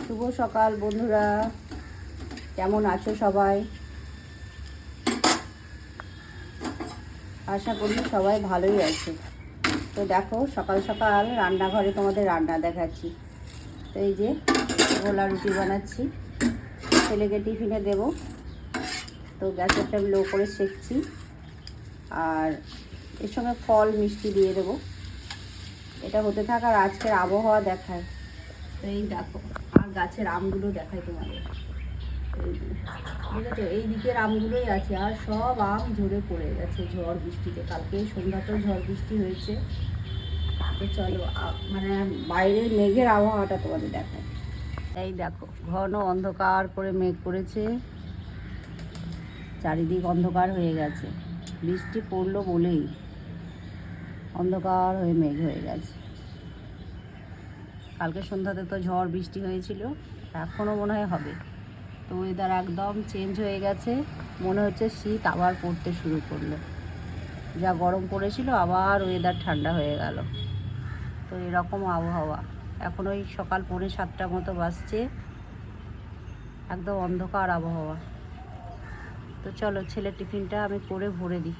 শুভ সকাল বন্ধুরা, কেমন আছো সবাই? আশা করি সবাই ভালোই আছে। তো দেখো, সকাল সকাল রান্নাঘরে তোমাদের রান্না দেখাচ্ছি। তো এই যে গোলা রুটি বানাচ্ছি, ছেলেকে টিফিনে দেব। তো গ্যাসেরটা লো করে সেঁকছি, আর এর সঙ্গে ফল মিষ্টি দিয়ে দেবো। এটা হতে থাক, আর আজকের আবহাওয়া দেখায়। তো এই দেখো, আর গাছের আমগুলো দেখায় তোমাদের। বুঝেছো, এই দিকের আমগুলোই আছে, আর সব আম ঝরে পড়ে গেছে ঝড় বৃষ্টিতে। কালকে সন্ধ্যাতেও ঝড় বৃষ্টি হয়েছে। তো চলো, মানে বাইরের মেঘের আবহাওয়াটা তোমাদের দেখায়। এই দেখো, ঘন অন্ধকার করে মেঘ করেছে, চারিদিক অন্ধকার হয়ে গেছে। বৃষ্টি পড়লো বলেই অন্ধকার হয়ে মেঘ হয়ে গেছে। কালকে সন্ধ্যাতে তো ঝড় বৃষ্টি হয়েছিল, এখনও মনে হয় হবে। তো ওয়েদার একদম চেঞ্জ হয়ে গেছে, মনে হচ্ছে শীত আবার পড়তে শুরু করলো। যা গরম পড়েছিল আবার ওয়েদার ঠান্ডা হয়ে গেল। তো এরকম আবহাওয়া। এখন ওই সকাল 6:45 মতো বাজছে, একদম অন্ধকার আবহাওয়া। তো চলো, ছেলের টিফিনটা আমি করে ভরে দিই।